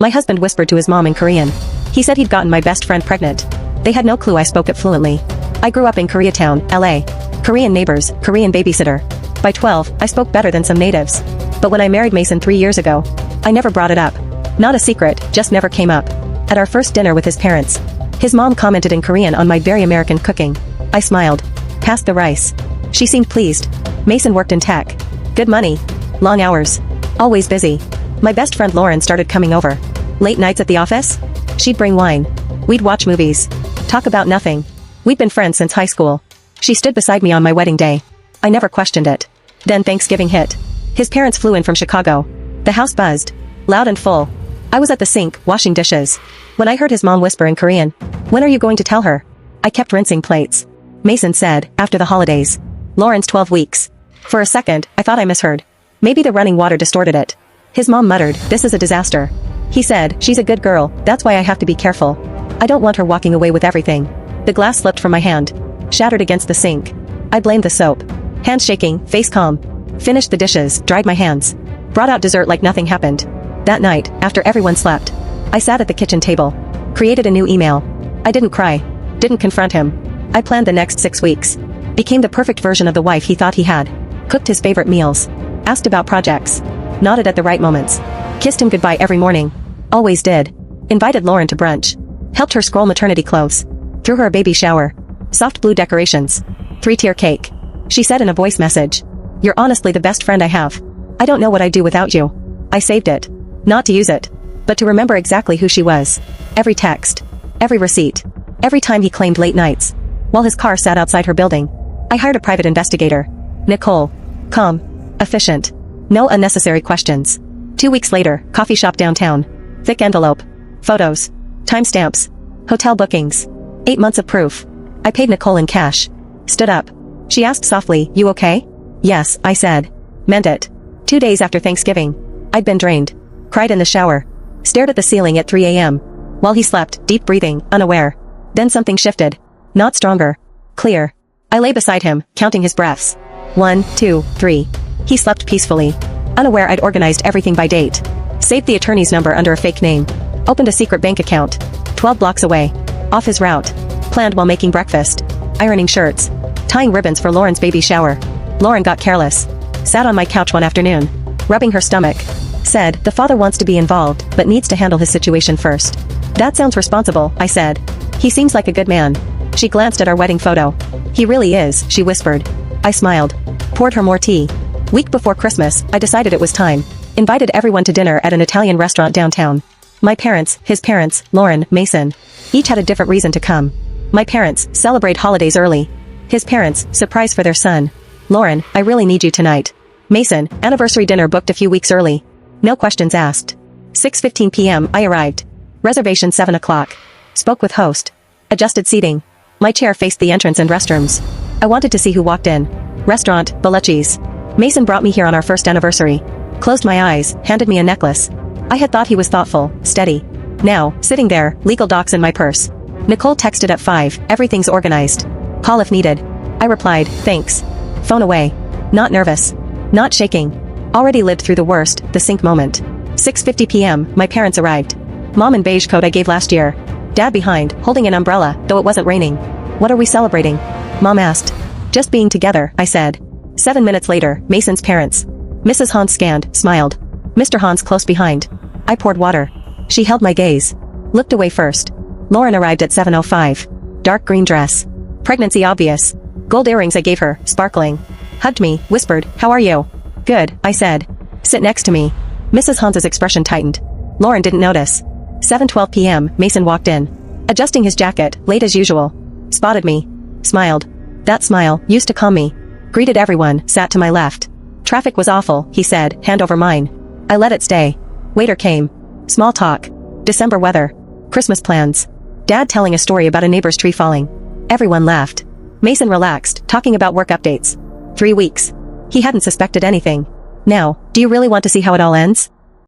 My husband whispered to his mom in Korean. He said he'd gotten my best friend pregnant. They had no clue I spoke it fluently. I grew up in Koreatown, LA. Korean neighbors, Korean babysitter. By 12, I spoke better than some natives. But when I married Mason 3 years ago, I never brought it up. Not a secret, just never came up. At our first dinner with his parents, his mom commented in Korean on my very American cooking. I smiled. Passed the rice. She seemed pleased. Mason worked in tech. Good money. Long hours. Always busy. My best friend Lauren started coming over. Late nights at the office? She'd bring wine. We'd watch movies. Talk about nothing. We'd been friends since high school. She stood beside me on my wedding day. I never questioned it. Then Thanksgiving hit. His parents flew in from Chicago. The house buzzed. Loud and full. I was at the sink, washing dishes. When I heard his mom whisper in Korean, "When are you going to tell her?" I kept rinsing plates. Mason said, "After the holidays. Lauren's 12 weeks. For a second, I thought I misheard. Maybe the running water distorted it. His mom muttered, "This is a disaster." He said, "She's a good girl, that's why I have to be careful. I don't want her walking away with everything." The glass slipped from my hand. Shattered against the sink. I blamed the soap. Hands shaking, face calm. Finished the dishes, dried my hands. Brought out dessert like nothing happened. That night, after everyone slept, I sat at the kitchen table. Created a new email. I didn't cry. Didn't confront him. I planned the next 6 weeks. Became the perfect version of the wife he thought he had. Cooked his favorite meals. Asked about projects. Nodded at the right moments. Kissed him goodbye every morning. Always did. Invited Lauren to brunch. Helped her scroll maternity clothes. Threw her a baby shower. Soft blue decorations. 3-tier cake. She said in a voice message, "You're honestly the best friend I have. I don't know what I'd do without you." I saved it. Not to use it, but to remember exactly who she was. Every text. Every receipt. Every time he claimed late nights. While his car sat outside her building. I hired a private investigator. Nicole. Calm. Efficient. No unnecessary questions. 2 weeks later, coffee shop downtown. Thick envelope. Photos. Timestamps. Hotel bookings. 8 months of proof. I paid Nicole in cash. Stood up. She asked softly, "You okay?" "Yes," I said. Meant it. 2 days after Thanksgiving. I'd been drained. Cried in the shower. Stared at the ceiling at 3 a.m. While he slept, deep breathing, unaware. Then something shifted. Not stronger. Clear. I lay beside him, counting his breaths. 1, 2, 3. He slept peacefully. Unaware I'd organized everything by date. Saved the attorney's number under a fake name. Opened a secret bank account. 12 blocks away. Off his route. Planned while making breakfast. Ironing shirts. Tying ribbons for Lauren's baby shower. Lauren got careless. Sat on my couch one afternoon. Rubbing her stomach. Said, "The father wants to be involved, but needs to handle his situation first." "That sounds responsible," I said. "He seems like a good man." She glanced at our wedding photo. "He really is," she whispered. I smiled. Poured her more tea. Week before Christmas, I decided it was time. Invited everyone to dinner at an Italian restaurant downtown. My parents, his parents, Lauren, Mason. Each had a different reason to come. My parents, celebrate holidays early. His parents, surprise for their son. Lauren, I really need you tonight. Mason, anniversary dinner booked a few weeks early. No questions asked. 6:15 p.m. I arrived. Reservation 7 o'clock. Spoke with host. Adjusted seating. My chair faced the entrance and restrooms. I wanted to see who walked in. Restaurant, Bellacci's. Mason brought me here on our first anniversary. Closed my eyes, handed me a necklace. I had thought he was thoughtful, steady. Now, sitting there, legal docs in my purse. Nicole texted at 5, "Everything's organized. Call if needed." I replied, "Thanks." Phone away. Not nervous. Not shaking. Already lived through the worst, the sink moment. 6:50 p.m., my parents arrived. Mom in beige coat I gave last year. Dad behind, holding an umbrella, though it wasn't raining. "What are we celebrating?" Mom asked. "Just being together," I said. 7 minutes later, Mason's parents. Mrs. Hans scanned, smiled. Mr. Hans close behind. I poured water. She held my gaze. Looked away first. Lauren arrived at 7:05. Dark green dress. Pregnancy obvious. Gold earrings I gave her, sparkling. Hugged me, whispered, "How are you?" "Good," I said. "Sit next to me." Mrs. Hans's expression tightened. Lauren didn't notice. 7:12 p.m., Mason walked in. Adjusting his jacket, late as usual. Spotted me. Smiled. That smile, used to calm me. Greeted everyone, sat to my left. "Traffic was awful," he said, hand over mine. I let it stay. Waiter came. Small talk. December weather. Christmas plans. Dad telling a story about a neighbor's tree falling. Everyone laughed. Mason relaxed, talking about work updates. 3 weeks. He hadn't suspected anything. "Now, do you really want to see how it all ends?"